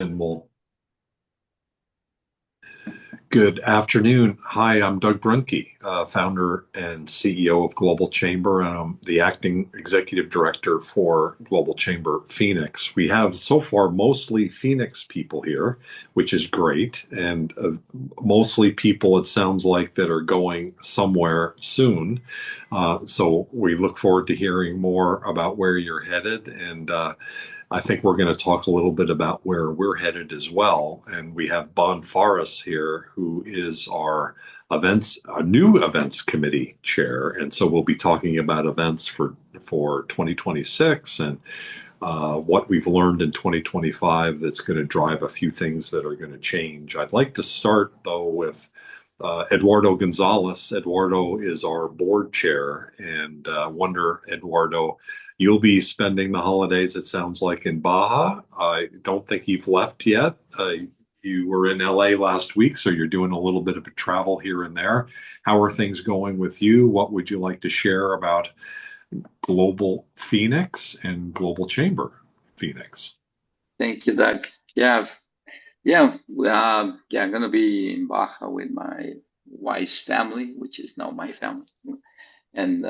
And we'll Good afternoon. Hi, I'm Doug Brunke, founder and CEO of Global Chamber, and I'm the acting executive director for Global Chamber Phoenix. We have so far mostly Phoenix people here, which is great, and mostly people, it sounds like, that are going somewhere soon. So we look forward to hearing more about where you're headed, and I think we're going to talk a little bit about where we're headed as well. And we have Faris here, who is our a new events committee chair. And so we'll be talking about events for 2026 and what we've learned in 2025 that's going to drive a few things that are going to change. I'd like to start, though, with Eduardo Gonzalez. Eduardo is our board chair, and wonder, Eduardo, you'll be spending the holidays, it sounds like, in Baja. I don't think you've left yet. You were in LA last week, so you're doing a little bit of a travel here and there. How are things going with you? What would you like to share about Global Phoenix and Global Chamber Phoenix? Thank you, Doug. Yeah, I'm gonna be in Baja with my wife's family, which is now my family, and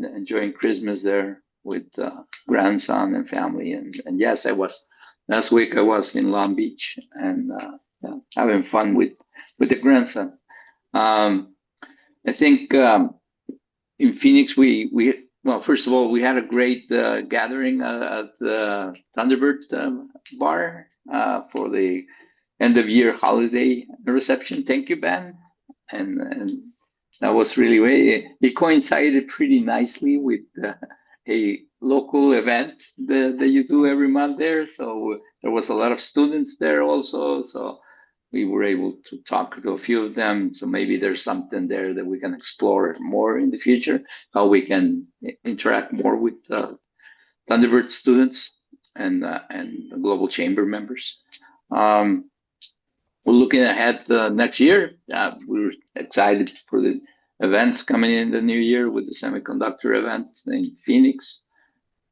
enjoying Christmas there with grandson and family. And yes, I was last week. I was in Long Beach and yeah, having fun with the grandson. Um, I think in Phoenix we well, first of all, we had a great gathering at the Thunderbird bar for the end of year holiday reception. Thank you, Ben. And that was really great. It coincided pretty nicely with a local event that you do every month there. So there was a lot of students there also. So we were able to talk to a few of them. So maybe there's something there that we can explore more in the future, how we can interact more with Thunderbird students and the Global Chamber members. Um, we're looking ahead next year. We're excited for the events coming in the new year with the semiconductor event in Phoenix.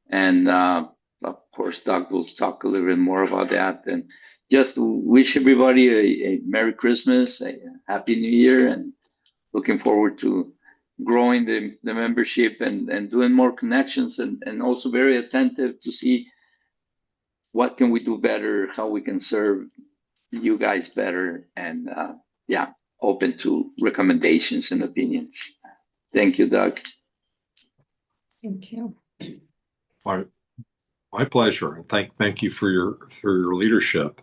And of course, Doug will talk a little bit more about that. And just wish everybody a Merry Christmas, a Happy New Year, and looking forward to growing the membership and doing more connections and also very attentive to see what can we do better, how we can serve you guys better, and yeah, open to recommendations and opinions. Thank you, Doug. Thank you. My, my pleasure. And thank you for your leadership.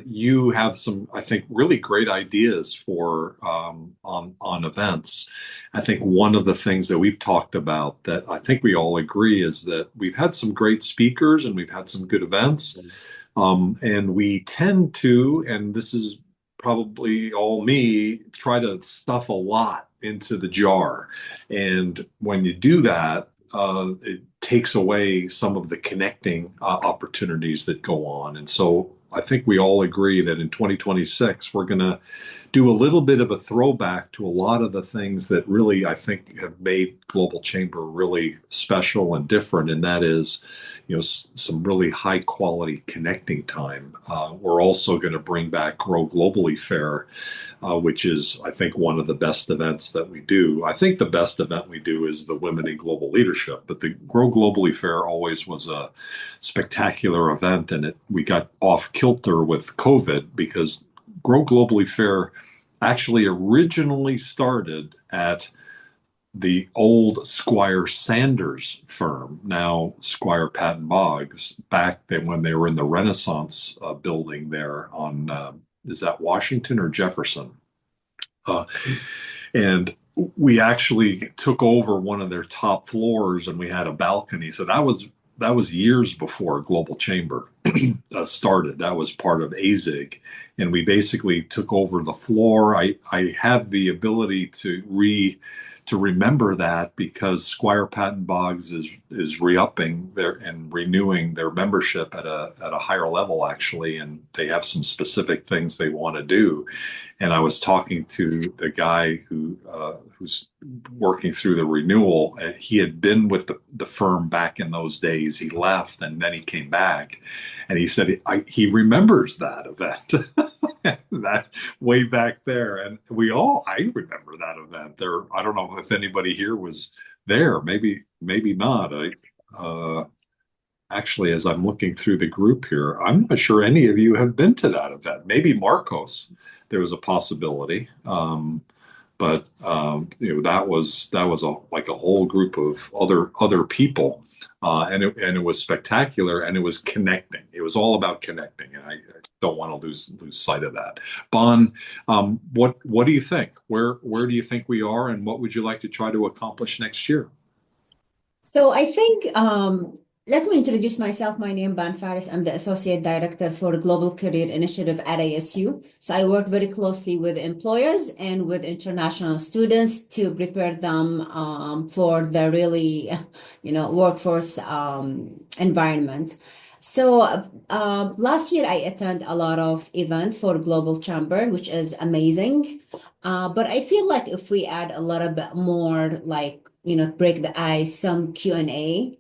You have some, I think, really great ideas for on events. I think one of the things that we've talked about that I think we all agree is that we've had some great speakers and we've had some good events. And we tend to, and this is probably all me, try to stuff a lot into the jar. And when you do that, it takes away some of the connecting opportunities that go on. And so I think we all agree that in 2026, we're going to do a little bit of a throwback to a lot of the things that really, I think, have made Global Chamber really special and different. And that is, some really high quality connecting time. We're also going to bring back Grow Globally Fair, which is, I think, one of the best events that we do. I think the best event we do is the Women in Global Leadership, but the Grow Globally Fair always was a spectacular event, and we got off kilter with COVID because Grow Globally Fair actually originally started at the old Squire Sanders firm, now Squire Patton Boggs, back then when they were in the Renaissance building there on, is that Washington or Jefferson? Uh, and we actually took over one of their top floors and we had a balcony. So that was years before Global Chamber started. That was part of AZIG. And we basically took over the floor. I have the ability to to remember that, because Squire Patton Boggs is re-upping their and renewing their membership at a higher level, actually, and they have some specific things they want to do. And I was talking to the guy who's working through the renewal. He had been with the firm back in those days. He left and then he came back, and he said he remembers that event. That way back there, and I remember that event there. I don't know if anybody here was there. Maybe not. Actually, as I'm looking through the group here, I'm not sure any of you have been to that event. Maybe Marcos, there was a possibility. But that was like a whole group of other people, and it was spectacular, and it was connecting. It was all about connecting, and I don't want to lose sight of that. Bon, what do you think? Where do you think we are, and what would you like to try to accomplish next year? So I think let me introduce myself. My name is Faris. I'm the Associate Director for Global Career Initiative at ASU. So I work very closely with employers and with international students to prepare them for the really, workforce environment. So last year I attended a lot of events for Global Chamber, which is amazing. But I feel like if we add a little bit more, like, break the ice, some Q&A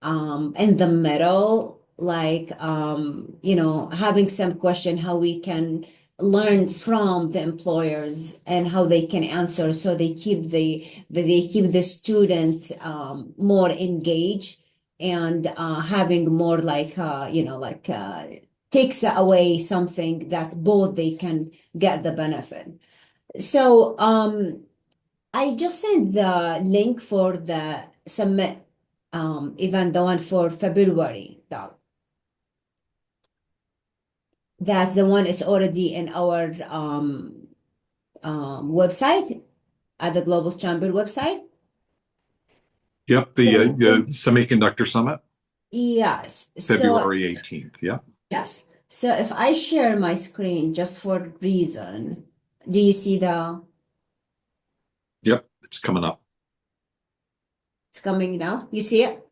in the middle, like having some question how we can learn from the employers and how they can answer, so they keep the students more engaged, and having more like takes away something that both they can get the benefit. So I just sent the link for the summit event, the one for February, Doug. That's the one. It's already in our website, at the Global Chamber website. Yep, So the Semiconductor Summit, yes. February 18th. Yeah. Yes. So if I share my screen just for reason, do you see Yep, it's coming up. it's coming now? You see it?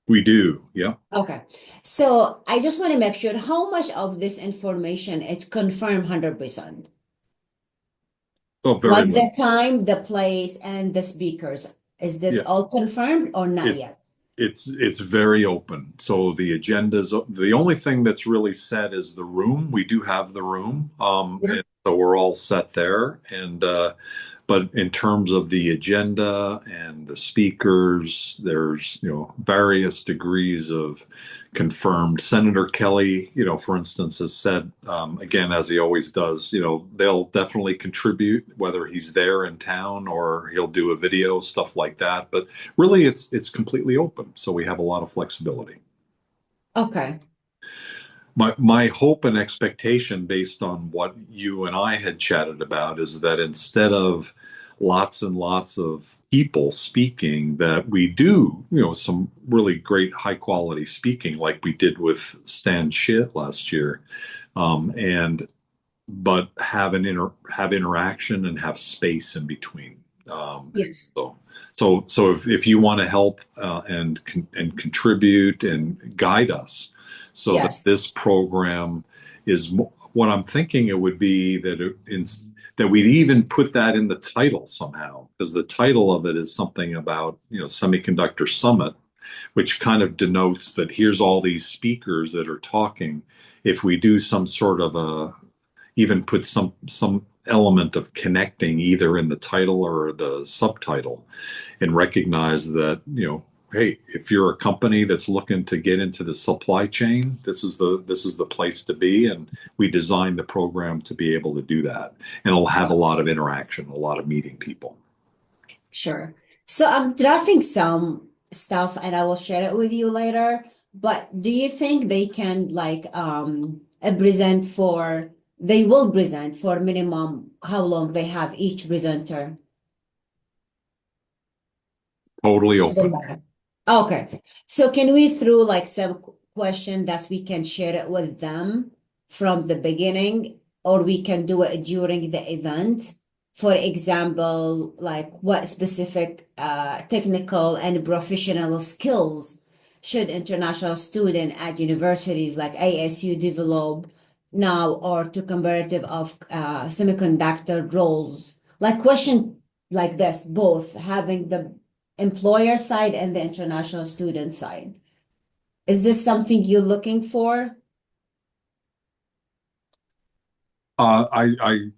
We do. Yeah. Okay. So I just want to make sure how much of this information it's confirmed 100%. Oh, very Was little. the time, the place, and the speakers, is this Yeah. all confirmed or not It yet? it's very open. So the agendas, the only thing that's really set is the room. We do have the room. Yeah. And so we're all set there. And but in terms of the agenda and the speakers, there's, various degrees of confirmed. Senator Kelly, for instance, has said, again, as he always does, they'll definitely contribute, whether he's there in town or he'll do a video, stuff like that. But really, it's completely open, so we have a lot of flexibility. Okay. My hope and expectation, based on what you and I had chatted about, is that instead of lots and lots of people speaking, that we do, some really great high quality speaking, like we did with Stan Schitt last year, and but have interaction and have space in between. Yes. So if you want to help and contribute and guide us, so that Yes. this program is what I'm thinking it would be, that we'd even put that in the title somehow, because the title of it is something about, Semiconductor Summit, which kind of denotes that here's all these speakers that are talking. If we do some sort of even put some element of connecting either in the title or the subtitle, and recognize that, hey, if you're a company that's looking to get into the supply chain, this is the place to be. And we designed the program to be able to do that, and it'll have a lot of interaction, a lot of meeting people. Sure. So I'm drafting some stuff and I will share it with you later. But do you think they can like they will present for minimum how long they have each presenter? Totally Doesn't open. matter. Okay. So can we through like some question that we can share it with them from the beginning, or we can do it during the event? For example, like what specific technical and professional skills should international student at universities like ASU develop now or to comparative of semiconductor roles? Like question like this, both having the employer side and the international student side. Is this something you're looking for? I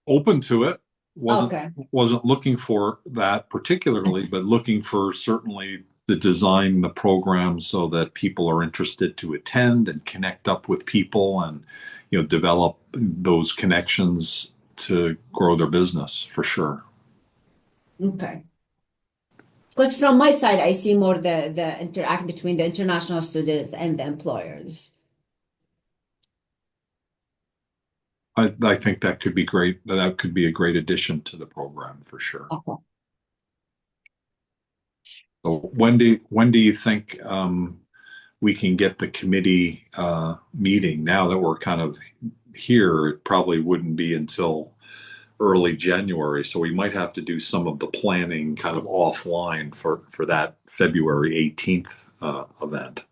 open to it. Wasn't Okay. wasn't looking for that particularly, but looking for certainly the design the program so that people are interested to attend and connect up with people and develop those connections to grow their business for sure. Okay. Because from my side, I see more the interact between the international students and the employers. I think that could be great. That could be a great addition to the program for sure. Okay. So when do you think we can get the committee meeting? Now that we're kind of here, it probably wouldn't be until early January. So we might have to do some of the planning kind of offline for that February 18th event.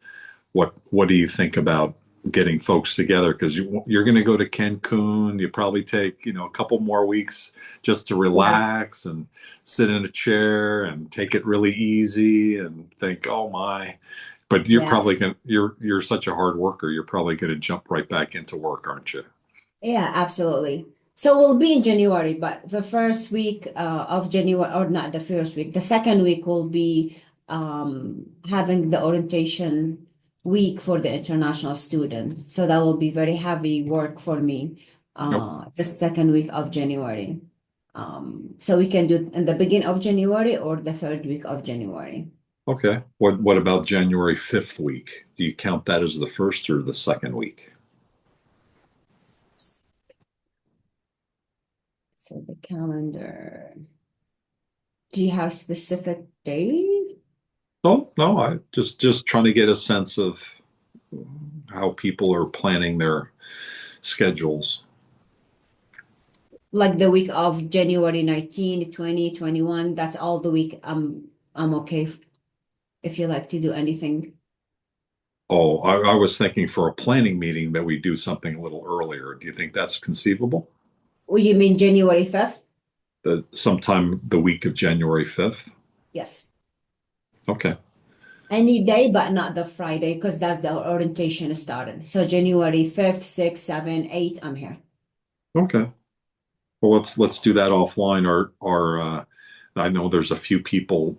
What do you think about getting folks together? Because you're going to go to Cancun. You probably take a couple more weeks just to Yeah. relax and sit in a chair and take it really easy and think, oh my. But you're Yeah. probably going you're such a hard worker. You're probably going to jump right back into work, aren't you? Yeah, absolutely. So we'll be in January, but the first week of January, or not the first week, the second week will be having the orientation week for the international students. So that will be very heavy work for me, Nope. the second week of January. So we can do it in the beginning of January or the third week of January. Okay. What about January 5th week? Do you count that as the first or the second week? So the calendar. Do you have specific days? No, no, I just trying to get a sense of how people are planning their schedules. Like the week of January 19, 20, 21. That's all the week. I'm okay if you like to do anything. Oh, I was thinking for a planning meeting that we do something a little earlier. Do you think that's conceivable? Oh, you mean January 5th? Sometime the week of January 5th? Yes. Okay. Any day, but not the Friday, because that's the orientation started. So January 5th, 6th, 7th, 8th, I'm here. Okay. Well, let's do that offline. Or I know there's a few people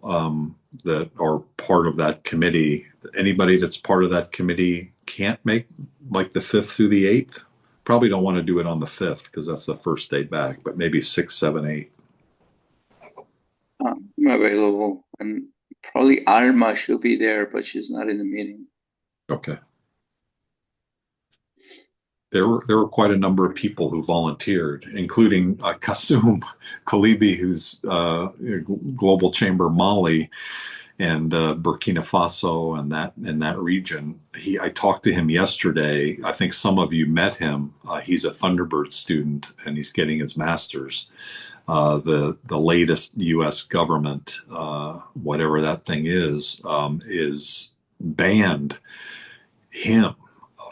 that are part of that committee. Anybody that's part of that committee can't make like the 5th through the 8th. Probably don't want to do it on the 5th because that's the first day back, but maybe 6, 7, 8. I'm available, and probably Alma should be there, but she's not in the meeting. Okay. There were quite a number of people who volunteered, including Kasum Kolibi, who's Global Chamber Mali and Burkina Faso and that region. I talked to him yesterday. I think some of you met him. He's a Thunderbird student and he's getting his master's. The latest U.S. government, whatever that thing is banned him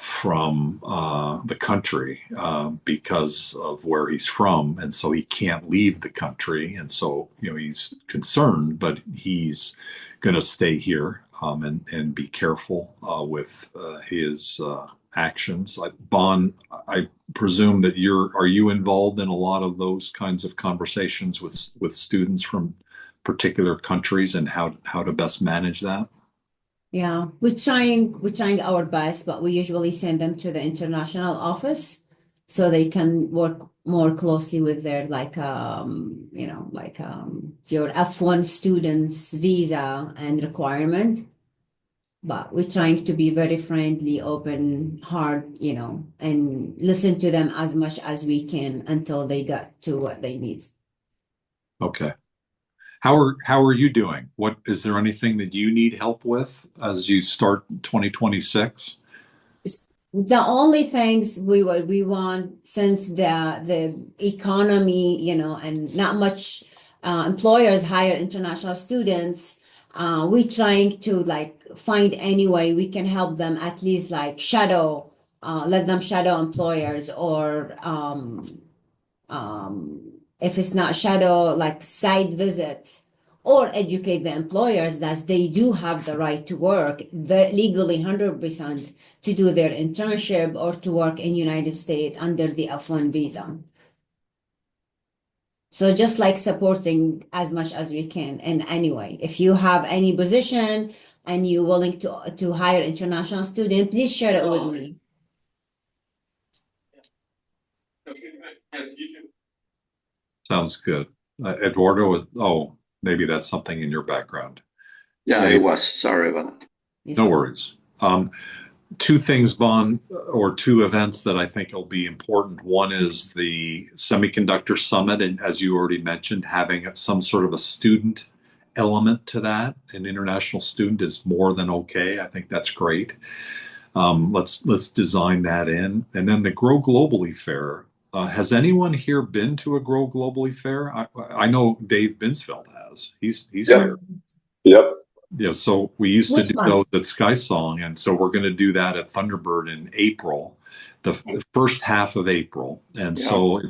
from the country because of where he's from, and so he can't leave the country, and so he's concerned, but he's going to stay here and be careful with his actions. Bon, I presume that are you involved in a lot of those kinds of conversations with students from particular countries and how to best manage that? Yeah, we're trying our best, but we usually send them to the international office so they can work more closely with their your F1 students visa and requirement. But we're trying to be very friendly, open, heart, and listen to them as much as we can until they get to what they need. Okay. How are you doing? What is there anything that you need help with as you start 2026? The only things we want, since the economy, and not much employers hire international students, we trying to like find any way we can help them, at least like shadow, let them shadow employers, or if it's not shadow, like side visits, or educate the employers that they do have the right to work legally 100% to do their internship or to work in United States under the F1 visa. So just like supporting as much as we can in any way. If you have any position and you're willing to hire international student, please share it with me. Sounds good. Eduardo was, oh, maybe that's something in your background. Yeah, Any, it was. Sorry about that. no worries. Two things, Bon, or two events that I think will be important. One is the Semiconductor Summit, and as you already mentioned, having some sort of a student element to that. An international student is more than okay. I think that's great. Let's design that in, and then the Grow Globally Fair. Has anyone here been to a Grow Globally Fair? I know Dave Binsfeld has. He's Yep. here. Yep. Yeah, so we used to Which do one? those at Sky Song, and so we're going to do that at Thunderbird in April, the first half of April. And Yeah. so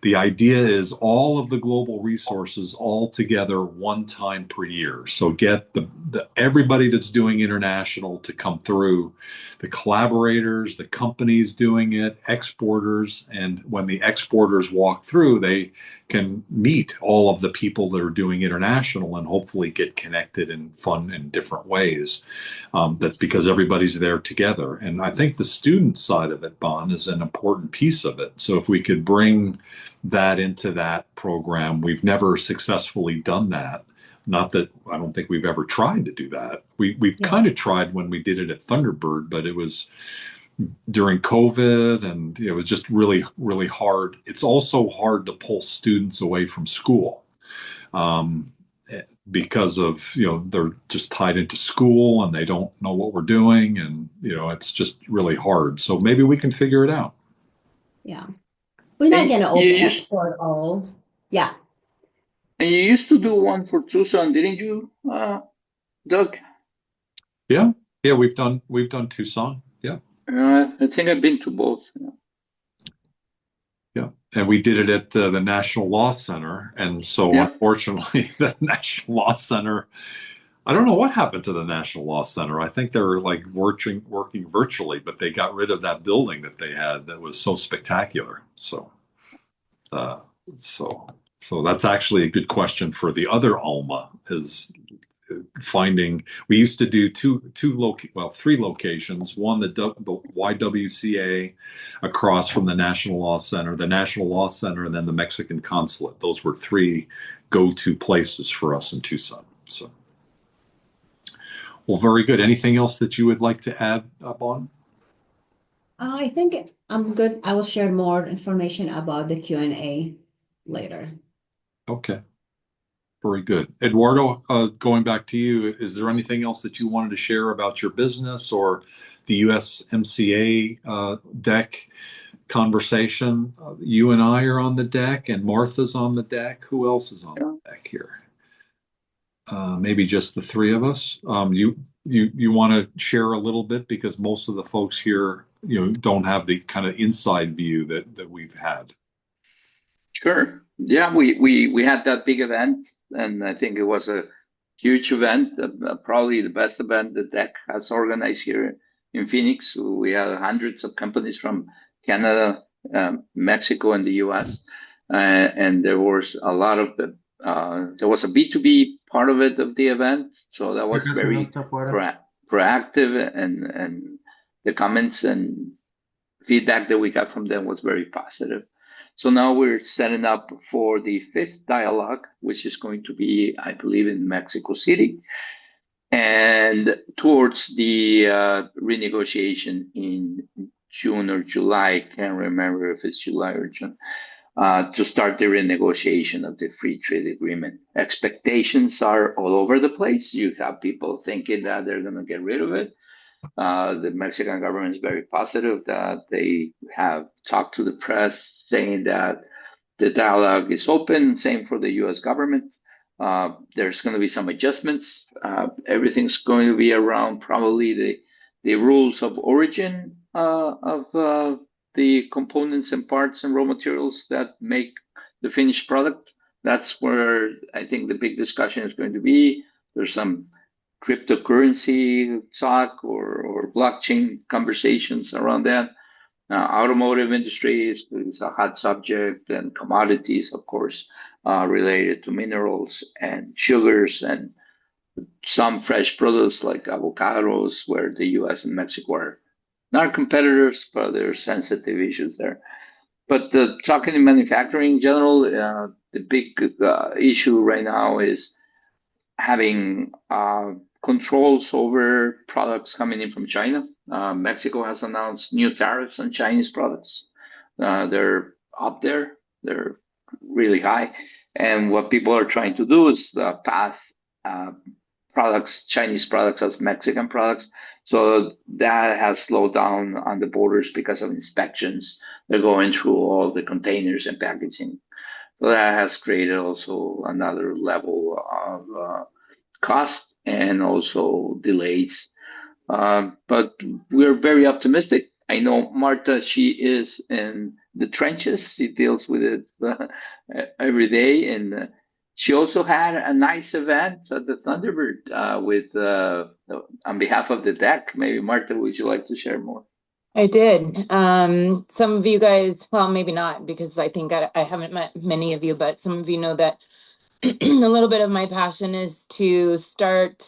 the idea is all of the global resources all together one time per year. So get the everybody that's doing international to come through, the collaborators, the companies doing it, exporters, and when the exporters walk through, they can meet all of the people that are doing international and hopefully get connected in fun and different ways. That's because everybody's there together. And I think the student side of it, Bon, is an important piece of it. So if we could bring that into that program, we've never successfully done that. Not that I don't think we've ever tried to do that. We've kind of tried when we did it at Thunderbird, but it was during COVID, and it was just really, really hard. It's also hard to pull students away from school because of, they're just tied into school and they don't know what we're doing. And, it's just really hard. So maybe we can figure it out. Yeah. We're not going to open it for it all. Yeah. And you used to do one for Tucson, didn't you, Doug? Yeah. Yeah. We've done Tucson. Yeah. I think I've been to both. Yeah. And we did it at the National Law Center. And so unfortunately, the National Law Center, I don't know what happened to the National Law Center. I think they were like working virtually, but they got rid of that building that they had that was so spectacular. So, so that's actually a good question for the other Alma, is finding. We used to do three locations. One, the YWCA across from the National Law Center, and then the Mexican Consulate. Those were three go-to places for us in Tucson. So. Well, very good. Anything else that you would like to add, Bon? I think I'm good. I will share more information about the Q&A later. Okay. Very good. Eduardo, going back to you, is there anything else that you wanted to share about your business or the USMCA deck conversation? You and I are on the deck, and Martha's on the deck. Who else is on the deck here? Maybe just the three of us. You want to share a little bit, because most of the folks here, don't have the kind of inside view that we've had. Sure. Yeah, we had that big event, and I think it was a huge event, probably the best event the DEC has organized here in Phoenix. We had hundreds of companies from Canada, Mexico, and the U.S. And there was a lot of there was a B2B part of it, of the event, so that was very proactive, and the comments and feedback that we got from them was very positive. So now we're setting up for the fifth dialogue, which is going to be, I believe, in Mexico City, and towards the renegotiation in June or July. Can't remember if it's July or June. To start the renegotiation of the free trade agreement. Expectations are all over the place. You have people thinking that they're going to get rid of it. The Mexican government is very positive that they have talked to the press saying that the dialogue is open. Same for the U.S. government. There's going to be some adjustments. Everything's going to be around probably the rules of origin of the components and parts and raw materials that make the finished product. That's where I think the big discussion is going to be. There's some cryptocurrency talk or blockchain conversations around that. Automotive industry is a hot subject, and commodities, of course, related to minerals and sugars and some fresh products like avocados, where the U.S. and Mexico are not competitors, but there are sensitive issues there. But talking in manufacturing in general, the big issue right now is having controls over products coming in from China. Mexico has announced new tariffs on Chinese products. They're up there, they're really high. And what people are trying to do is pass products, Chinese products, as Mexican products. So that has slowed down on the borders because of inspections. They're going through all the containers and packaging. So that has created also another level of cost and also delays. But we're very optimistic. I know Marta, she is in the trenches. She deals with it every day. And she also had a nice event at the Thunderbird with on behalf of the deck. Maybe Marta, would you like to share more? I did. Some of you guys, well, maybe not, because I think I haven't met many of you, but some of you know that a little bit of my passion is to start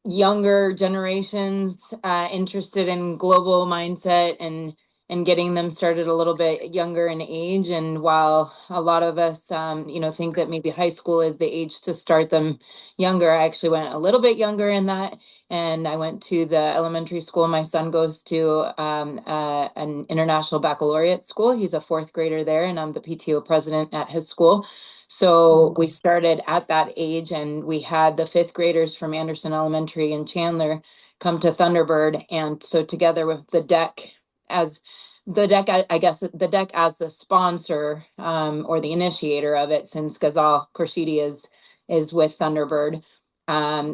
younger generations interested in global mindset and getting them started a little bit younger in age. And while a lot of us think that maybe high school is the age to start them younger, I actually went a little bit younger in that. And I went to the elementary school. My son goes to an international baccalaureate school. He's a fourth grader there, and I'm the PTO president at his school. So we started at that age, and we had the fifth graders from Anderson Elementary in Chandler come to Thunderbird. And so together with the deck as I guess the deck as the sponsor or the initiator of it, since Ghazal Khurshidi is with Thunderbird,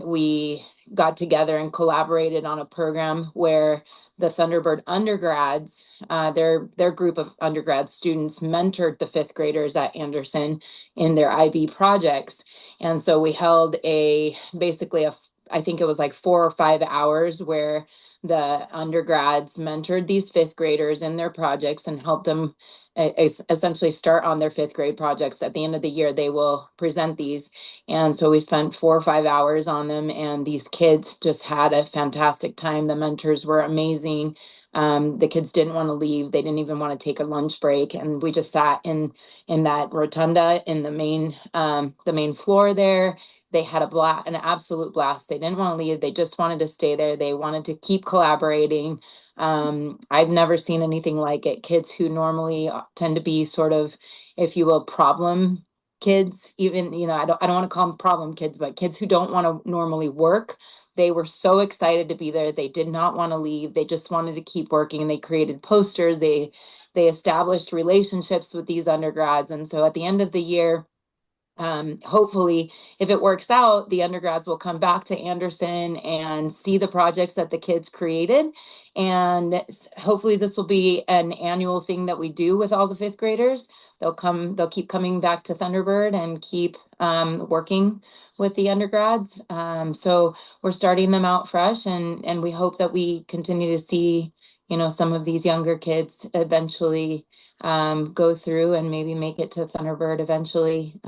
we got together and collaborated on a program where the Thunderbird undergrads, their group of undergrad students mentored the fifth graders at Anderson in their IB projects. And so we held basically I think it was like 4 or 5 hours where the undergrads mentored these fifth graders in their projects and helped them essentially start on their fifth grade projects. At the end of the year, they will present these. And so we spent 4 or 5 hours on them, and these kids just had a fantastic time. The mentors were amazing. The kids didn't want to leave. They didn't even want to take a lunch break. And we just sat in that rotunda in the main floor there. They had an absolute blast. They didn't want to leave. They just wanted to stay there. They wanted to keep collaborating. I've never seen anything like it. Kids who normally tend to be sort of, if you will, problem kids, even, I don't want to call them problem kids, but kids who don't want to normally work. They were so excited to be there. They did not want to leave. They just wanted to keep working. They created posters. They established relationships with these undergrads. And so at the end of the year, hopefully, if it works out, the undergrads will come back to Anderson and see the projects that the kids created. And hopefully this will be an annual thing that we do with all the fifth graders. They'll keep coming back to Thunderbird and keep working with the undergrads. So we're starting them out fresh, and we hope that we continue to see, some of these younger kids eventually go through and maybe make it to Thunderbird eventually.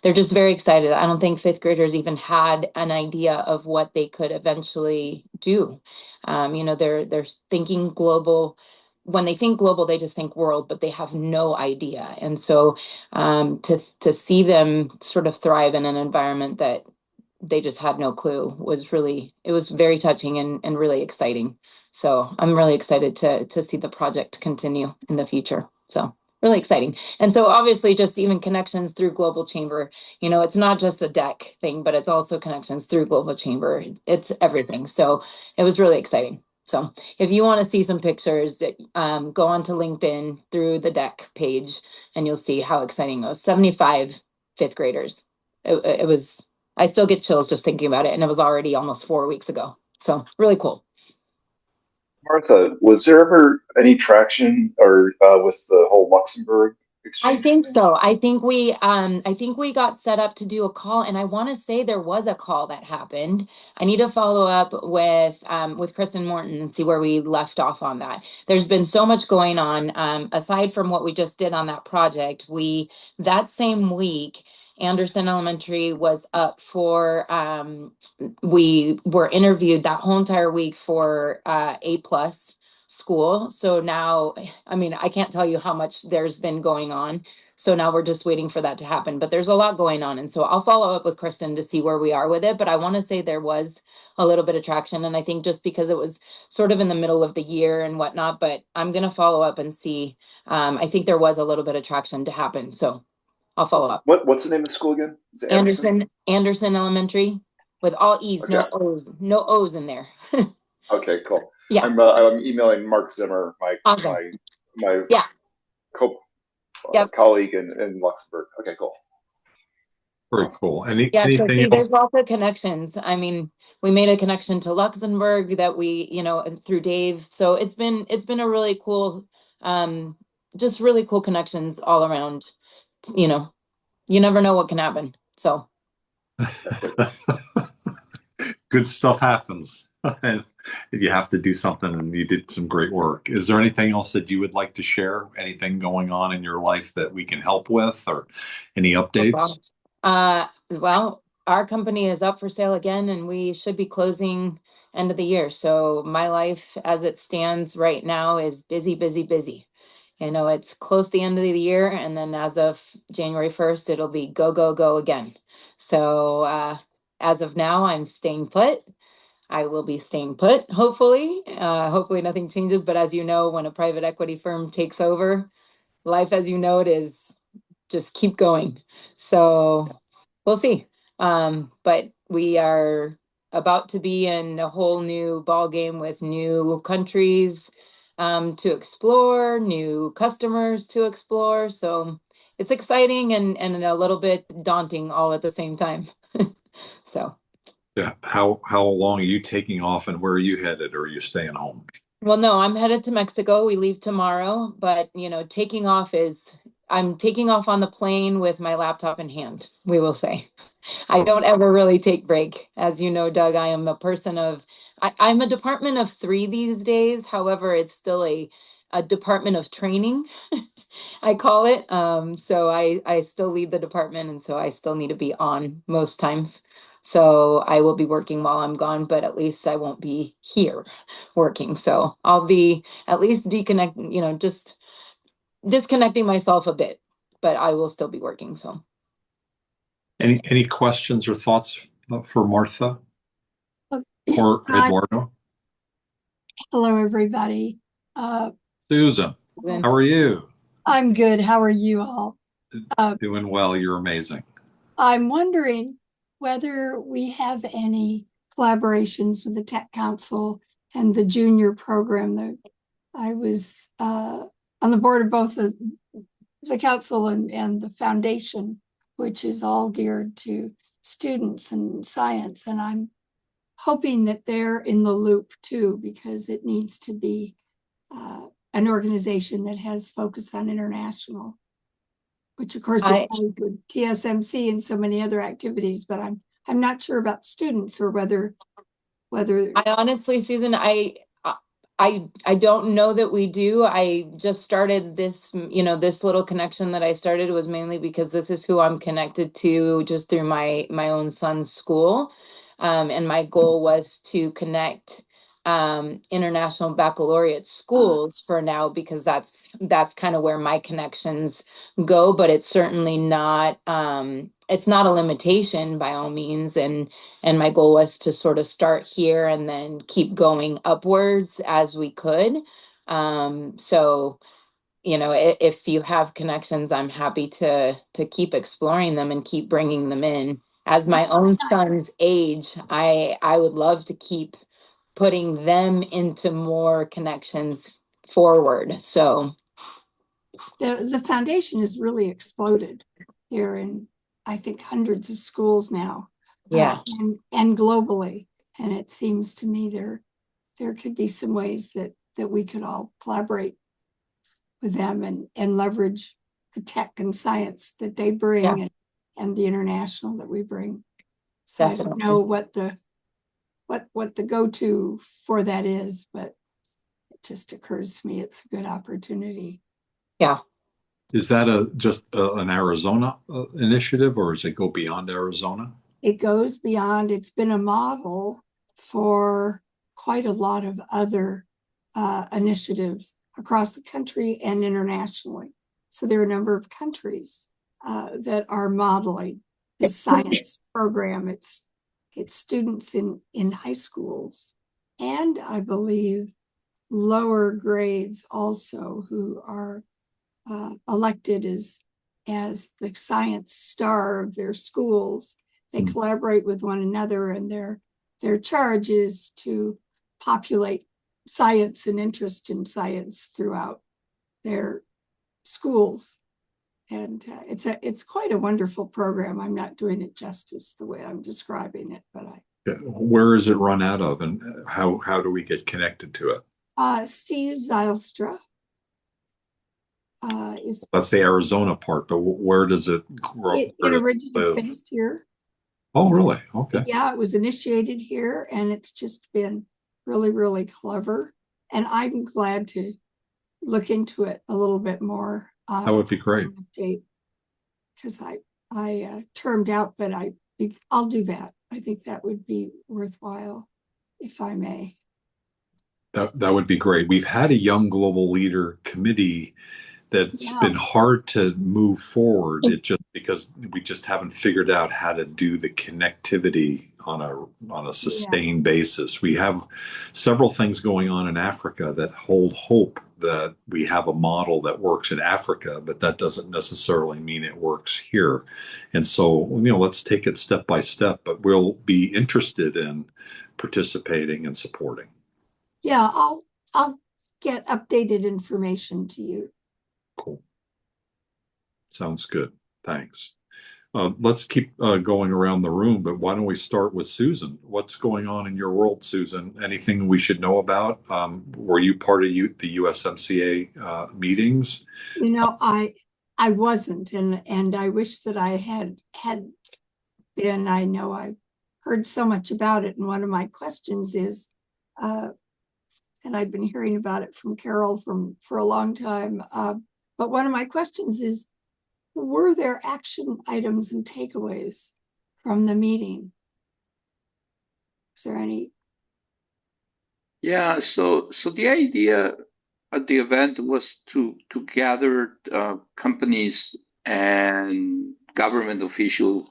They're just very excited. I don't think fifth graders even had an idea of what they could eventually do. They're thinking global. When they think global, they just think world, but they have no idea. And so to see them sort of thrive in an environment that they just had no clue it was very touching and really exciting. So I'm really excited to see the project continue in the future. So really exciting. And so obviously just even connections through Global Chamber, it's not just a deck thing, but it's also connections through Global Chamber. It's everything. So it was really exciting. So if you want to see some pictures, go onto LinkedIn through the deck page and you'll see how exciting it was. 75 fifth graders. It was, I still get chills just thinking about it. And it was already almost 4 weeks ago. So really cool. Martha, was there ever any traction or with the whole Luxembourg I exchange think thing? so. I think we got set up to do a call, and I want to say there was a call that happened. I need to follow up with Kristen Morton and see where we left off on that. There's been so much going on. Aside from what we just did on that project, that same week, Anderson Elementary was up for we were interviewed that whole entire week for A+ school. So now, I mean, I can't tell you how much there's been going on. So now we're just waiting for that to happen. But there's a lot going on. And so I'll follow up with Kristen to see where we are with it. But I want to say there was a little bit of traction. And I think just because it was sort of in the middle of the year and whatnot, but I'm going to follow up and see. I think there was a little bit of traction to happen. So I'll follow up. What's the name of the school again? Is it Anderson? Anderson Elementary with all E's, Okay. no O's in there. Okay, cool. Yeah. I'm emailing Mark Zimmer, Awesome. my Yeah. Yep. colleague in Luxembourg. Okay, cool. Very Awesome. cool. Yeah, so Anything see, else? there's lots of connections. I mean, we made a connection to Luxembourg that through Dave. So it's been a really cool, just really cool connections all around. You know, you never know what can happen. So Good stuff happens. And you have to do something, and you did some great work. Is there anything else that you would like to share? Anything going on in your life that we can help with, or any no problem. updates? Well, our company is up for sale again, and we should be closing end of the year. So my life as it stands right now is busy, busy, busy. It's close to the end of the year, and then as of January 1st, it'll be go, go, go again. So as of now, I'm staying put. I will be staying put, hopefully. Hopefully nothing changes. But as you know, when a private equity firm takes over, life as you know it is just keep going. So we'll see. But we are about to be in a whole new ball game with new countries to explore, new customers to explore. So it's exciting and a little bit daunting all at the same time. So. Yeah. How long are you taking off, and where are you headed, or are you staying home? Well, no, I'm headed to Mexico. We leave tomorrow, but I'm taking off on the plane with my laptop in hand, we will say. I don't ever really take break. As you know, Doug, I am a person of I'm a department of three these days. However, it's still a department of training, I call it. So I still lead the department, and so I still need to be on most times. So I will be working while I'm gone, but at least I won't be here working. So I'll be at least just disconnecting myself a bit, but I will still be working. So Any questions or thoughts for Martha or Hi, Eduardo? hello everybody. Susan, then how are you? I'm good. How are you all? Doing well. You're amazing. I'm wondering whether we have any collaborations with the Tech Council and the junior program. That I was on the board of both the council and the foundation, which is all geared to students and science. And I'm hoping that they're in the loop too, because it needs to be an organization that has focus on international, which of course it does with TSMC and so many other activities, but I'm not sure about students or whether I honestly, Susan, I don't know that we do. I just started this, this little connection that I started was mainly because this is who I'm connected to just through my own son's school. And my goal was to connect international baccalaureate schools for now, because that's kind of where my connections go, but it's certainly not it's not a limitation by all means. And my goal was to sort of start here and then keep going upwards as we could. So if you have connections, I'm happy to keep exploring them and keep bringing them in. As my own son's age, I would love to keep putting them into more connections forward. So the foundation has really exploded here in, I think, hundreds of schools now, yeah, and globally. And it seems to me there could be some ways that we could all collaborate with them and leverage the tech and science that they bring, Yeah. and the international that we bring. So I don't Definitely. know what the go-to for that is, but it just occurs to me it's a good opportunity. Yeah. Is that just an Arizona initiative, or does it go beyond Arizona? It goes beyond. It's been a model for quite a lot of other initiatives across the country and internationally. So there are a number of countries that are modeling this science program. It's students in high schools, and I believe lower grades also, who are elected as the science star of their schools. They collaborate with one another, and their charge is to populate science and interest in science throughout their schools. And it's quite a wonderful program. I'm not doing it justice the way I'm describing it, but Where is it run out of, and how do we get connected to it? Steve Zylstra is. That's the Arizona part, but where does it grow? It originates based here. Oh, really? Okay. Yeah, it was initiated here, and it's just been really, really clever. And I'm glad to look into it a little bit more. That would be great. Update, because I termed out, but I'll do that. I think that would be worthwhile, if I may. That would be great. We've had a Young Global Leader Committee that's been hard to move forward. It just because we just haven't figured out how to do the connectivity on a sustained basis. We have several things going on in Africa that hold hope that we have a model that works in Africa, but that doesn't necessarily mean it works here. And so, let's take it step by step, but we'll be interested in participating and supporting. Yeah, I'll get updated information to you. Cool. Sounds good. Thanks. Let's keep going around the room, but why don't we start with Susan? What's going on in your world, Susan? Anything we should know about? Were you part of the USMCA meetings? I wasn't, and I wish that I had been. I know I've heard so much about it, and one of my questions is, and I've been hearing about it from Carol for a long time, but one of my questions is, were there action items and takeaways from the meeting? Is there any? Yeah, so the idea at the event was to gather companies and government officials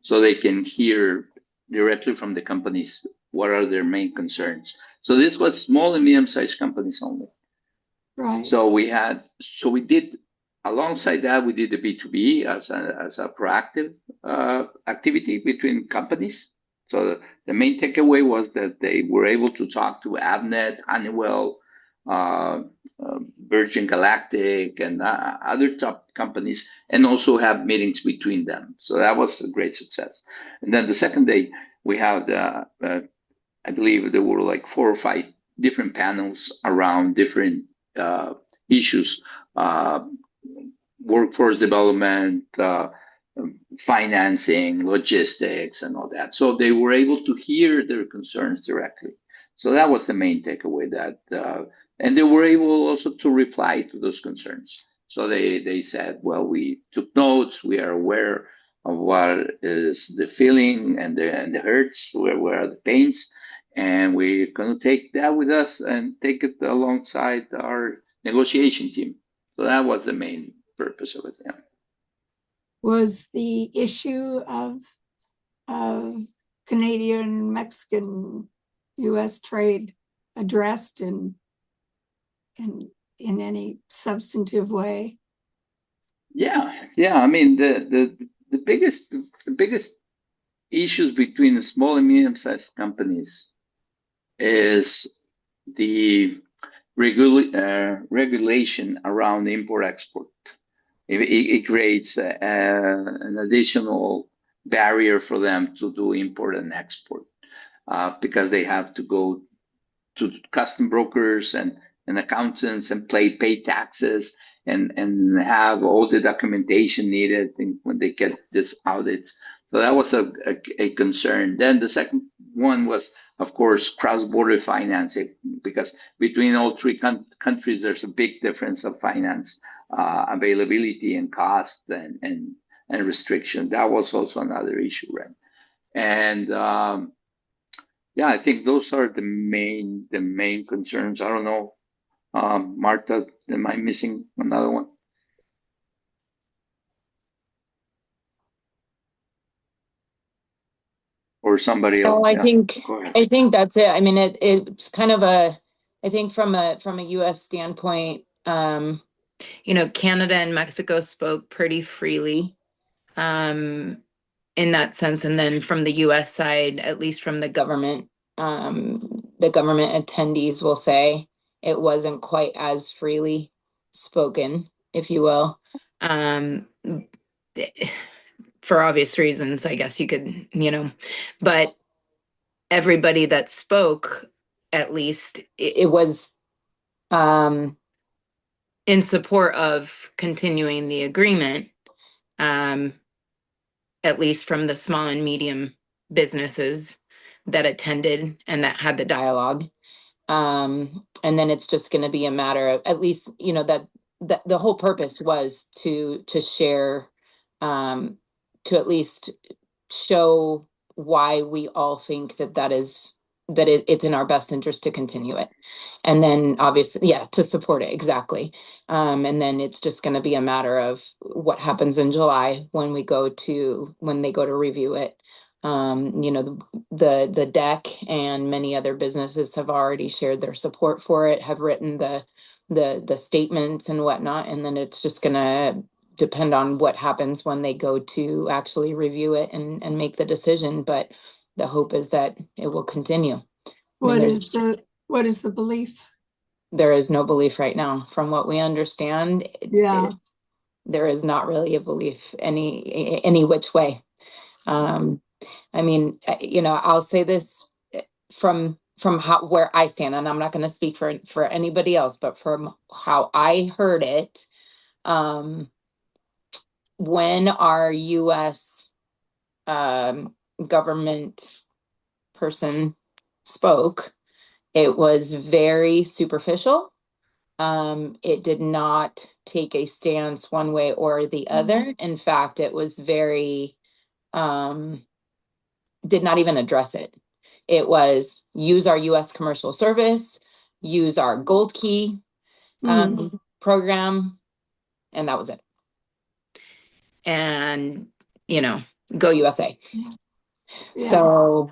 so they can hear directly from the companies what are their main concerns. So this was small and medium-sized companies only. Right. So we did, alongside that, we did the B2B as a proactive activity between companies. So the main takeaway was that they were able to talk to Avnet, Honeywell, Virgin Galactic, and other top companies, and also have meetings between them. So that was a great success. And then the second day, we had, I believe there were like 4 or 5 different panels around different issues, workforce development, financing, logistics, and all that. So they were able to hear their concerns directly. So that was the main takeaway. And they were able also to reply to those concerns. So they said, well, we took notes. We are aware of what is the feeling and the hurts, where are the pains, and we're going to take that with us and take it alongside our negotiation team. So that was the main purpose of it. Yeah. Was the issue of Canadian, Mexican, U.S. trade addressed in in any substantive way? Yeah. I mean, the biggest issues between the small and medium-sized companies is the regulation around import-export. It creates an additional barrier for them to do import and export because they have to go to custom brokers and accountants and pay taxes and have all the documentation needed when they get this audits. So that was a concern. Then the second one was, of course, cross-border financing, because between all three countries, there's a big difference of finance availability and cost and restriction. That was also another issue, right? And yeah, I think those are the main concerns. I don't know, Marta, am I missing another one? Or somebody else? No, Yeah, go ahead. I think that's it. I mean, it's kind of I think from a US standpoint, Canada and Mexico spoke pretty freely in that sense. And then from the US side, at least from the government attendees will say it wasn't quite as freely spoken, if you will. For obvious reasons, I guess you could, but everybody that spoke, at least it was in support of continuing the agreement, at least from the small and medium businesses that attended and that had the dialogue. And then it's just going to be a matter of, at least, that the whole purpose was to share, to at least show why we all think it's in our best interest to continue it. And then obviously, to support it. Exactly. And then it's just going to be a matter of what happens in July when they go to review it. The deck and many other businesses have already shared their support for it, have written the statements and whatnot. And then it's just going to depend on what happens when they go to actually review it and make the decision. But the hope is that it will continue. What is the belief? There is no belief right now. From what we understand, there is not really a belief any which way. I mean, I'll say this from where I stand, and I'm not going to speak for anybody else, but from how I heard it, when our U.S. Government person spoke, it was very superficial. It did not take a stance one way or the other. In fact, it was very, did not even address it. It was use our U.S. commercial service, use our Gold Key program, and that was it. And, go USA. Yeah. So,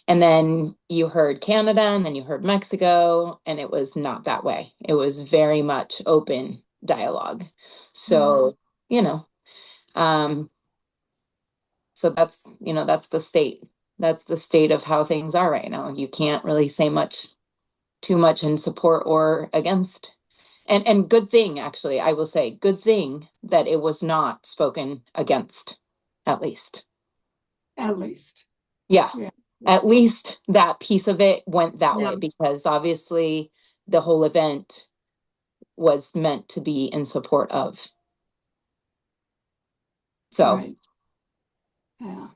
and then you heard Canada, and then you heard Mexico, and it was not that way. It was very much open dialogue. So, so that's the state. That's the state of how things are right now. You can't really say too much in support or against. And good thing, actually, I will say, good thing that it was not spoken against, at least. At least. Yeah. At least that piece of it went that way, because obviously the whole event was meant to be in support of. So. Right. Yeah.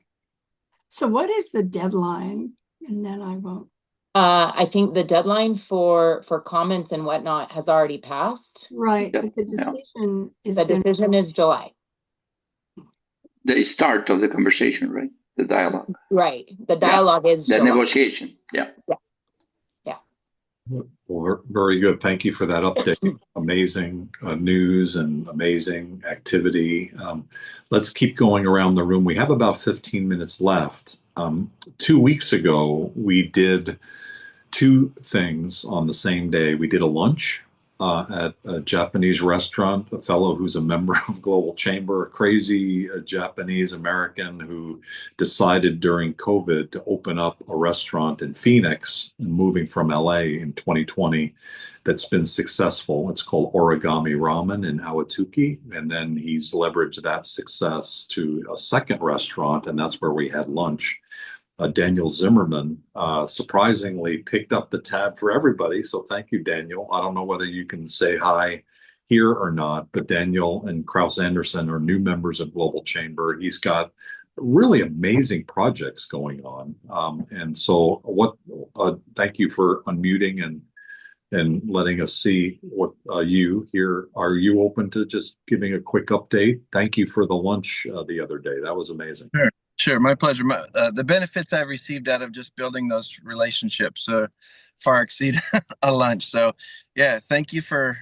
So what is the deadline? And then I won't. I think the deadline for comments and whatnot has already passed. Right, but the decision is July. The start of the conversation, right? The dialogue. Right. The dialogue is the July. Negotiation. Yeah. Well, very good. Thank you for that update. Amazing news and amazing activity. Let's keep going around the room. We have about 15 minutes left. 2 weeks ago, we did two things on the same day. We did a lunch at a Japanese restaurant, a fellow who's a member of Global Chamber, a crazy Japanese American who decided during COVID to open up a restaurant in Phoenix and moving from LA in 2020 that's been successful. It's called Origami Ramen in Awatuki. And then he's leveraged that success to a second restaurant, and that's where we had lunch. Daniel Zimmerman surprisingly picked up the tab for everybody. So thank you, Daniel. I don't know whether you can say hi here or not, but Daniel and Kraus Anderson are new members of Global Chamber. He's got really amazing projects going on. And so thank you for unmuting and letting us see what you here. Are you open to just giving a quick update? Thank you for the lunch the other day. That was amazing. Sure, my pleasure. The benefits I've received out of just building those relationships far exceed a lunch. So, yeah, thank you for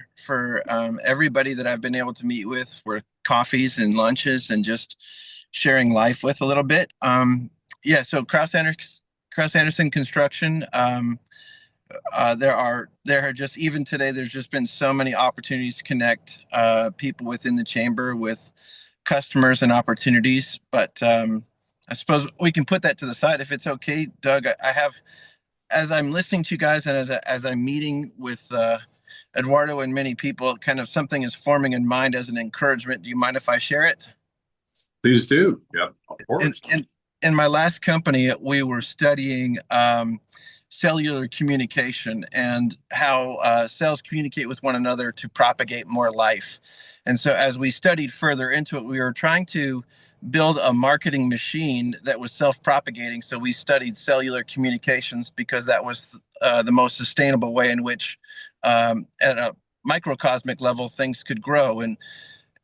everybody that I've been able to meet with for coffees and lunches and just sharing life with a little bit. So Kraus Anderson Construction. There are just, even today, there's just been so many opportunities to connect people within the chamber with customers and opportunities, but I suppose we can put that to the side if it's okay, Doug. I have, as I'm listening to you guys and as I'm meeting with Eduardo and many people, kind of something is forming in mind as an encouragement. Do you mind if I share it? Please do. Yeah, of course. In my last company, we were studying cellular communication and how cells communicate with one another to propagate more life. And so as we studied further into it, we were trying to build a marketing machine that was self-propagating. So we studied cellular communications because that was the most sustainable way in which at a microcosmic level things could grow. And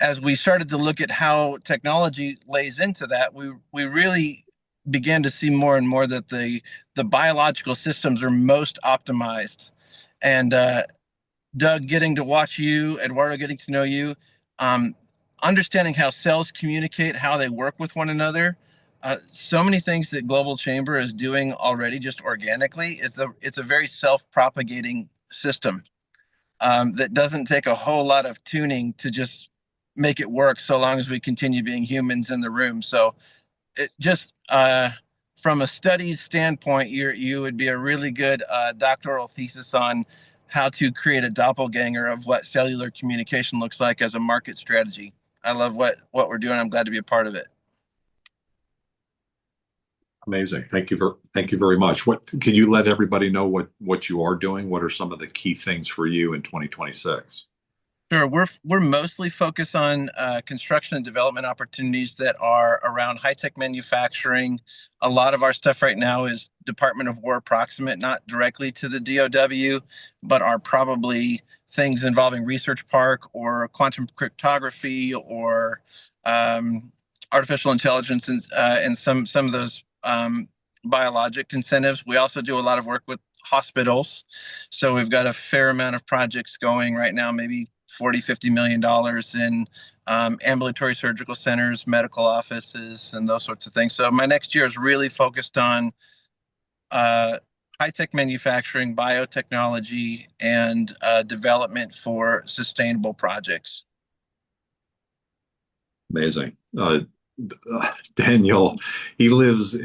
as we started to look at how technology lays into that, we really began to see more and more that the biological systems are most optimized. And Doug, getting to watch you, Eduardo, getting to know you, understanding how cells communicate, how they work with one another. So many things that Global Chamber is doing already just organically. It's a very self-propagating system that doesn't take a whole lot of tuning to just make it work, so long as we continue being humans in the room. So it just from a studies standpoint, you would be a really good doctoral thesis on how to create a doppelganger of what cellular communication looks like as a market strategy. I love what we're doing. I'm glad to be a part of it. Amazing. Thank you very much. Can you let everybody know what you are doing? What are some of the key things for you in 2026? Sure. We're mostly focused on construction and development opportunities that are around high-tech manufacturing. A lot of our stuff right now is Department of War proximate, not directly to the DoW, but are probably things involving research park or quantum cryptography or artificial intelligence and some of those biologic incentives. We also do a lot of work with hospitals. So we've got a fair amount of projects going right now, maybe $40-50 million in ambulatory surgical centers, medical offices, and those sorts of things. So my next year is really focused on high-tech manufacturing, biotechnology, and development for sustainable projects. Amazing. Daniel, he lives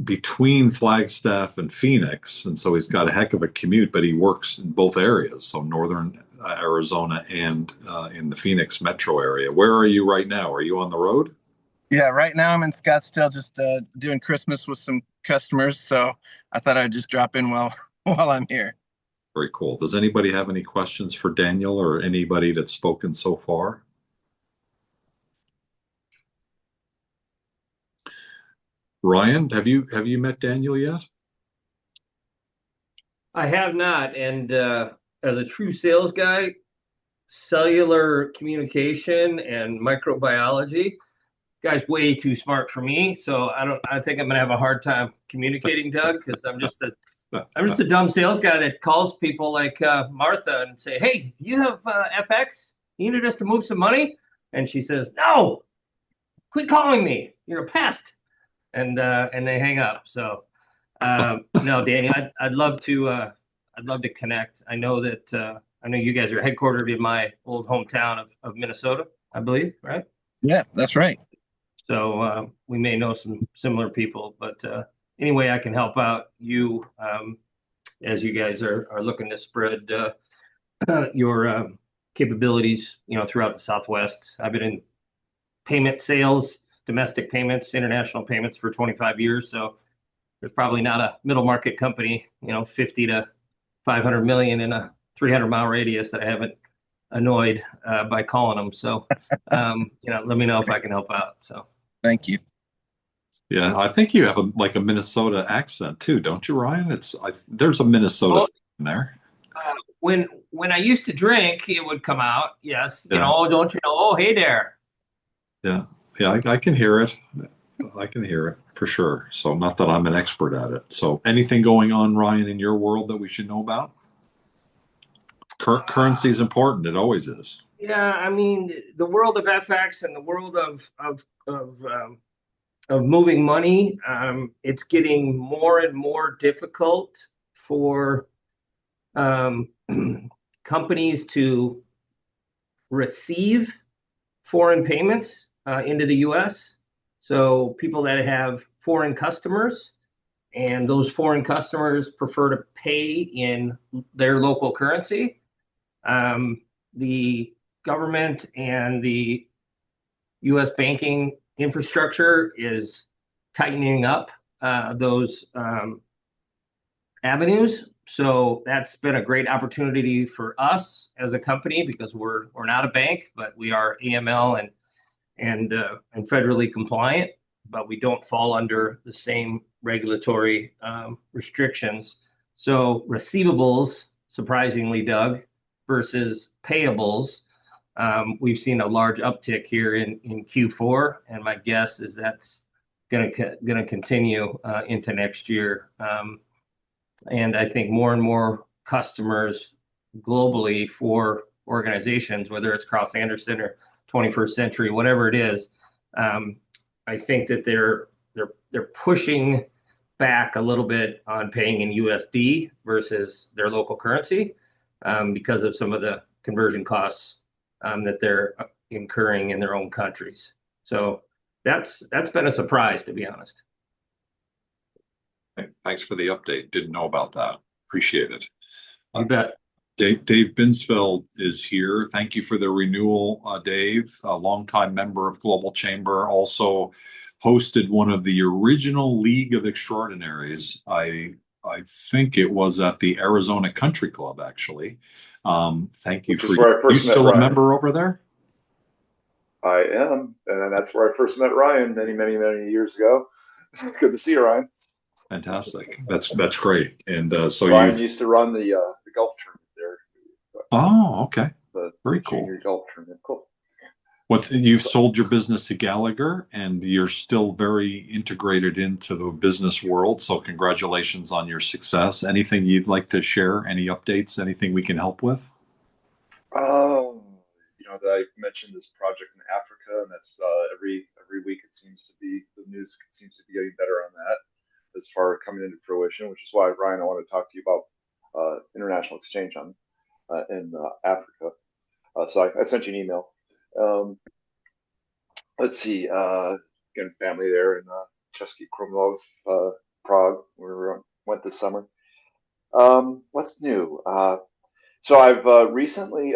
between Flagstaff and Phoenix, and so he's got a heck of a commute, but he works in both areas, so northern Arizona and in the Phoenix metro area. Where are you right now? Are you on the road? Yeah, right now I'm in Scottsdale just doing Christmas with some customers, so I thought I'd just drop in while I'm here. Very cool. Does anybody have any questions for Daniel or anybody that's spoken so far? Ryan, have you met Daniel yet? I have not, and as a true sales guy, cellular communication and microbiology, guy's way too smart for me. So I think I'm gonna have a hard time communicating, Doug, because I'm just a dumb sales guy that calls people like Martha and say, "Hey, do you have FX? You needed us to move some money?" And she says, "No, quit calling me. You're a pest." And they hang up. So no, Danny, I'd love to connect. I know that I know you guys are headquartered in my old hometown of Minnesota, I believe, right? Yeah, that's right. So we may know some similar people, but any way I can help out you as you guys are looking to spread your capabilities, throughout the Southwest. I've been in payment sales, domestic payments, international payments for 25 years. So there's probably not a middle market company, 50 to 500 million in a 300-mile radius that I haven't annoyed by calling them. So, let me know if I can help out. So, Thank you. Yeah, I think you have like a Minnesota accent too, don't you, Ryan? There's a Minnesota thing in there. When I used to drink, it would come out. Yes, Yeah. Don't you know? Oh, hey there. Yeah, yeah, I can hear it. I can hear it for sure. So not that I'm an expert at it. So anything going on, Ryan, in your world that we should know about? Currency is important. It always is. Yeah, I mean, the world of FX and the world of moving money, it's getting more and more difficult for companies to receive foreign payments into the U.S. So people that have foreign customers, and those foreign customers prefer to pay in their local currency. The government and the U.S. banking infrastructure is tightening up those avenues. So that's been a great opportunity for us as a company because we're not a bank, but we are AML and federally compliant, but we don't fall under the same regulatory restrictions. So receivables, surprisingly, Doug, versus payables, we've seen a large uptick here in Q4, and my guess is that's going to continue into next year. And I think more and more customers globally for organizations, whether it's Kraus Anderson or 21st Century, whatever it is, I think that they're pushing back a little bit on paying in USD versus their local currency because of some of the conversion costs that they're incurring in their own countries. So that's been a surprise, to be honest. Thanks for the update. Didn't know about that. Appreciate it. You bet. Dave Binsfeld is here. Thank you for the renewal, Dave, a longtime member of Global Chamber, also hosted one of the original League of Extraordinaries. I think it was at the Arizona Country Club, actually. Thank you for you still a member over there? I am, and that's where I first met Ryan many, many, many years ago. Good to see you, Ryan. Fantastic. That's great. And so Ryan used to run the golf tournament there. Oh, okay. Very cool. Junior golf tournament. Cool. You've sold your business to Gallagher, and you're still very integrated into the business world. So congratulations on your success. Anything you'd like to share? Any updates? Anything we can help with? That I mentioned this project in Africa, and that's every week it seems to be the news seems to be getting better on that as far as coming into fruition, which is why, Ryan, I want to talk to you about international exchange in Africa. So I sent you an email. Let's see, again, family there in Český Krumlov, Prague, where we went this summer. What's new? So I've recently,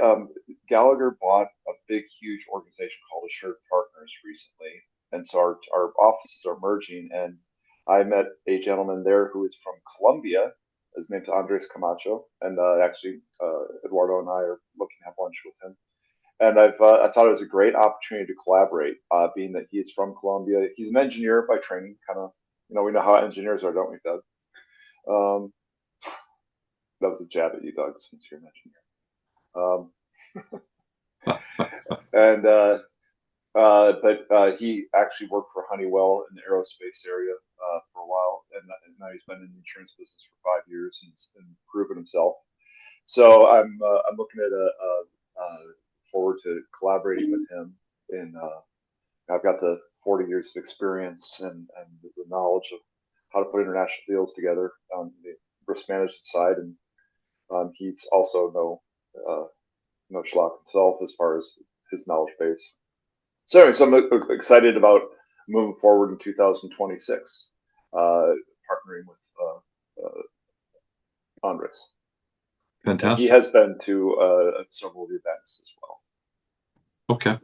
Gallagher bought a big, huge organization called Assured Partners recently. And so our offices are merging, and I met a gentleman there who is from Colombia. His name's Andres Camacho, and actually Eduardo and I are looking to have lunch with him. And I thought it was a great opportunity to collaborate, being that he is from Colombia. He's an engineer by training, kind of, we know how engineers are, don't we, Doug? That was a jab at you, Doug, since you're an engineer. But he actually worked for Honeywell in the aerospace area for a while, and now he's been in the insurance business for 5 years and proven himself. So I'm looking at forward to collaborating with him. I've got the 40 years of experience and the knowledge of how to put international deals together on the risk management side, and he's also no schlock himself as far as his knowledge base. So, anyways, I'm excited about moving forward in 2026, partnering with Andres. Fantastic. And he has been to several events as well. Okay.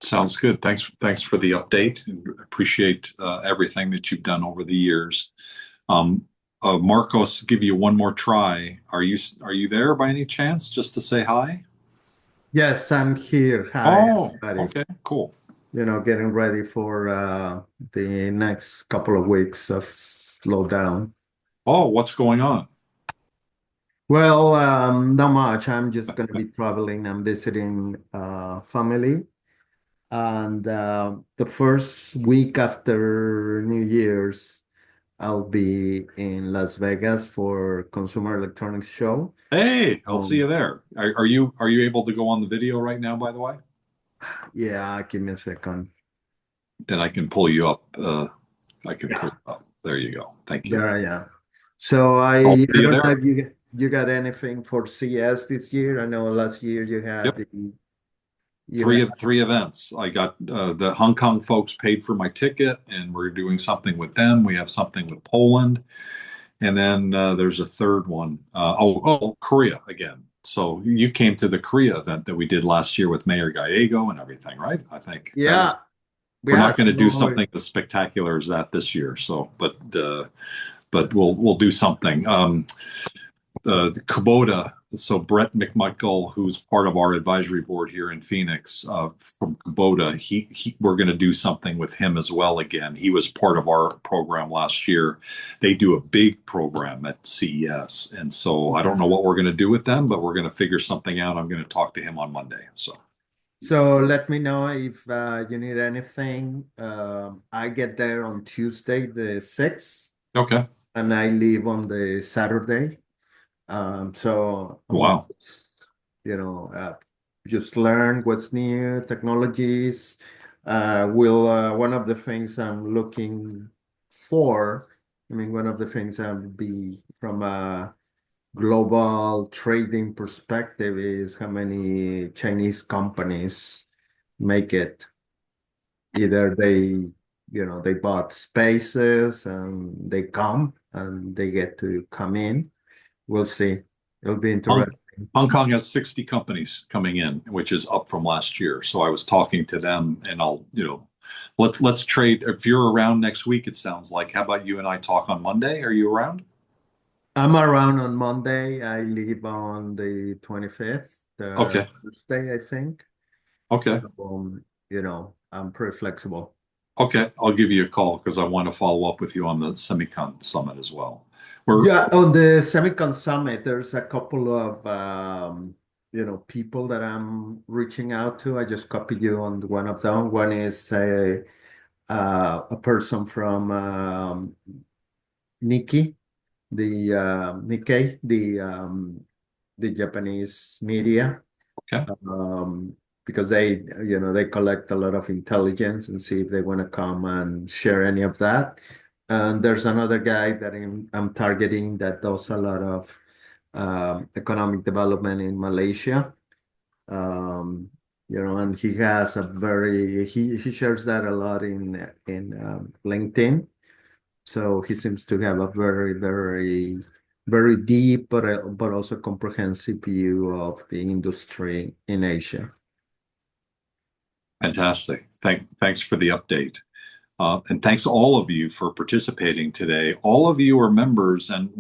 Sounds good. Thanks for the update, and appreciate everything that you've done over the years. Marcos, give you one more try. Are you there by any chance, just to say hi? Yes, I'm here. Hi, Oh, everybody. okay, cool. Getting ready for the next couple of weeks of slowdown. Oh, what's going on? Well, not much. I'm just going to be traveling. I'm visiting family. And the first week after New Year's, I'll be in Las Vegas for Consumer Electronics Show. Hey, I'll see you there. Are you able to go on the video right now, by the way? Yeah, give me a second. Then I can pull you up. I can pull you up. There you go. Thank you. There I am. So I I'll see you don't know there. if you got anything for CS this year. I know last year you had Yep. you Three events. I got the Hong Kong folks paid for my ticket, and we're doing something with them. We have something with Poland, and then there's a third one. Korea again. So you came to the Korea event that we did last year with Mayor Gallego and everything, right? I think that was. We're not going to do something as spectacular as that this year. So, but we'll do something. The Kubota. So Brett McMichael, who's part of our advisory board here in Phoenix, from Kubota, we're going to do something with him as well again. He was part of our program last year. They do a big program at CES, and so I don't know what we're going to do with them, but we're going to figure something out. I'm going to talk to him on Monday. So let me know if you need anything. I get there on Tuesday, the 6th. Okay. And I leave on the Saturday. So wow. Just learn what's new, technologies. One of the things I'm looking for, one of the things I'll be from a global trading perspective is how many Chinese companies make it. Either they bought spaces and they come and they get to come in. We'll see. It'll be interesting. Hong Kong has 60 companies coming in, which is up from last year. So I was talking to them, and let's trade. If you're around next week, it sounds like. How about you and I talk on Monday? Are you around? I'm around on Monday. I leave on the 25th, Okay. Thursday, I think. Okay. So, I'm pretty flexible. Okay, I'll give you a call because I want to follow up with you on the Semiconductor Summit as well. Yeah, on the Semiconductor Summit, there's a couple of people that I'm reaching out to. I just copied you on one of them. One is a person from Nikkei, the Japanese media. Okay. Because they collect a lot of intelligence and see if they want to come and share any of that. And there's another guy that I'm targeting that does a lot of economic development in Malaysia. And he has he shares that a lot in LinkedIn. So he seems to have a very, very, very deep but also comprehensive view of the industry in Asia. Fantastic. Thanks for the update. And thanks all of you for participating today. All of you are members, and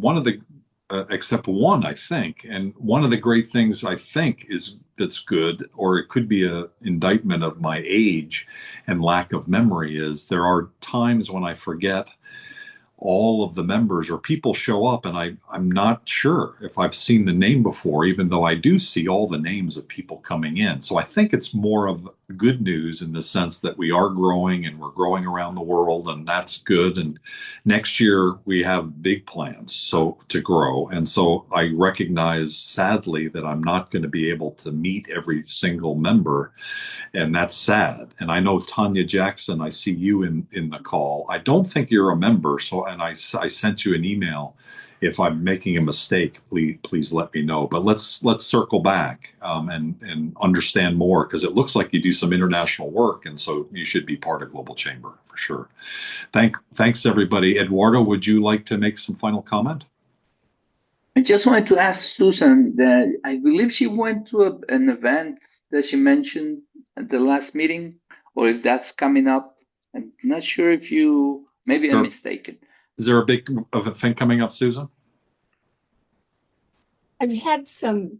except one, I think, and one of the great things I think that's good, or it could be an indictment of my age and lack of memory, is there are times when I forget all of the members, or people show up and I'm not sure if I've seen the name before, even though I do see all the names of people coming in. So I think it's more of good news in the sense that we are growing and we're growing around the world, and that's good. And next year we have big plans to grow. And so I recognize sadly that I'm not going to be able to meet every single member, and that's sad. And I know Tanya Jackson, I see you in the call. I don't think you're a member, so and I sent you an email. If I'm making a mistake, please let me know. But let's circle back and understand more, because it looks like you do some international work, and so you should be part of Global Chamber for sure. Thanks everybody. Eduardo, would you like to make some final comment? I just wanted to ask Susan that I believe she went to an event that she mentioned at the last meeting, or if that's coming up. I'm not sure if you, maybe I'm mistaken. Is there a big thing coming up, Susan? I've had some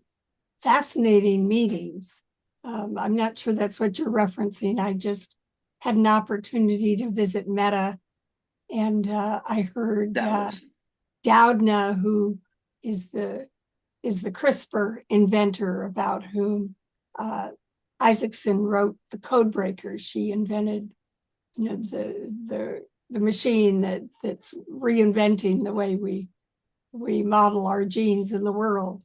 fascinating meetings. I'm not sure that's what you're referencing. I just had an opportunity to visit Meta, and I heard Doudna, who is the CRISPR inventor, about whom Isaacson wrote the Code Breakers. She invented, the machine that's reinventing the way we model our genes in the world.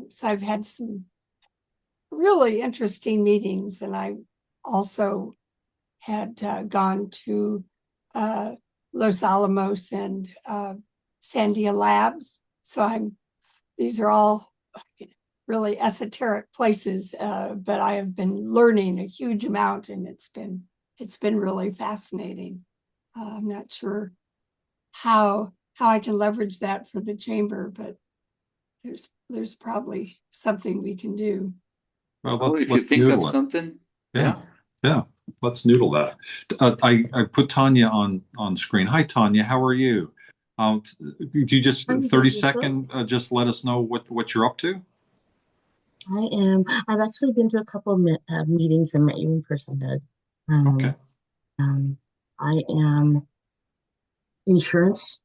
So I've had some really interesting meetings, and I also had gone to Los Alamos and Sandia Labs. So these are all really esoteric places, but I have been learning a huge amount, and it's been really fascinating. I'm not sure how I can leverage that for the chamber, but there's probably something we can do. Well, if you think of something, yeah, let's noodle that. I put Tanya on screen. Hi, Tanya. How are you? Could you just 30-second just let us know what you're up to? I've actually been to a couple of meetings and met you in person. Okay. I am insurance,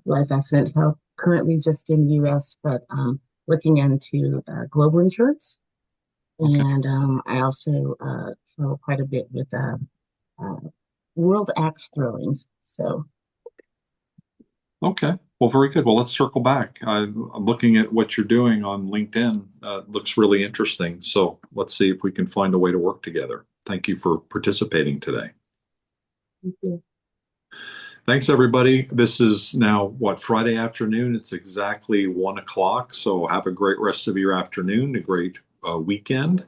life accident health, currently just in the US, but looking into global insurance. Okay. And I also throw quite a bit with world axe throwing. So. Okay. Well, very good. Well, let's circle back. I'm looking at what you're doing on LinkedIn. Looks really interesting. So let's see if we can find a way to work together. Thank you for participating today. Thank you. Thanks, everybody. This is now, Friday afternoon. It's exactly 1 o'clock. So have a great rest of your afternoon, a great weekend,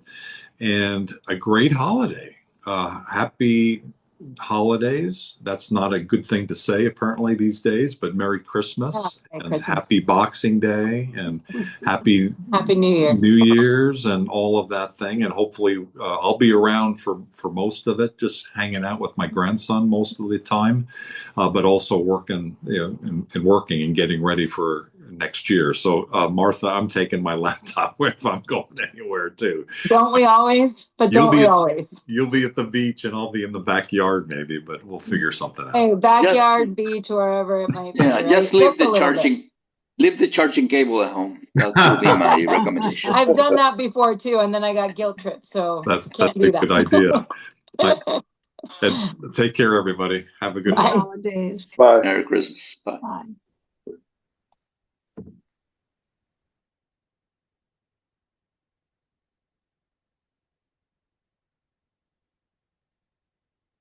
and a great holiday. Happy holidays. That's not a good thing to say apparently these days, but Merry Christmas and Happy Boxing Day and Happy New Year. New Year's and all of that thing. And hopefully I'll be around for most of it, just hanging out with my grandson most of the time, but also working, and working and getting ready for next year. So Martha, I'm taking my laptop if I'm going anywhere too. Don't we always? But don't we always? You'll be at the beach and I'll be in the backyard maybe, but we'll figure something out. Hey, backyard, beach, wherever it might be. Yeah, right? just leave the charging cable at home. That will be my recommendation. I've done that before too, and then I got guilt tripped, so can't do that. Good idea. And take care, everybody. Have a good holidays. Bye. Merry Christmas. Bye. Bye.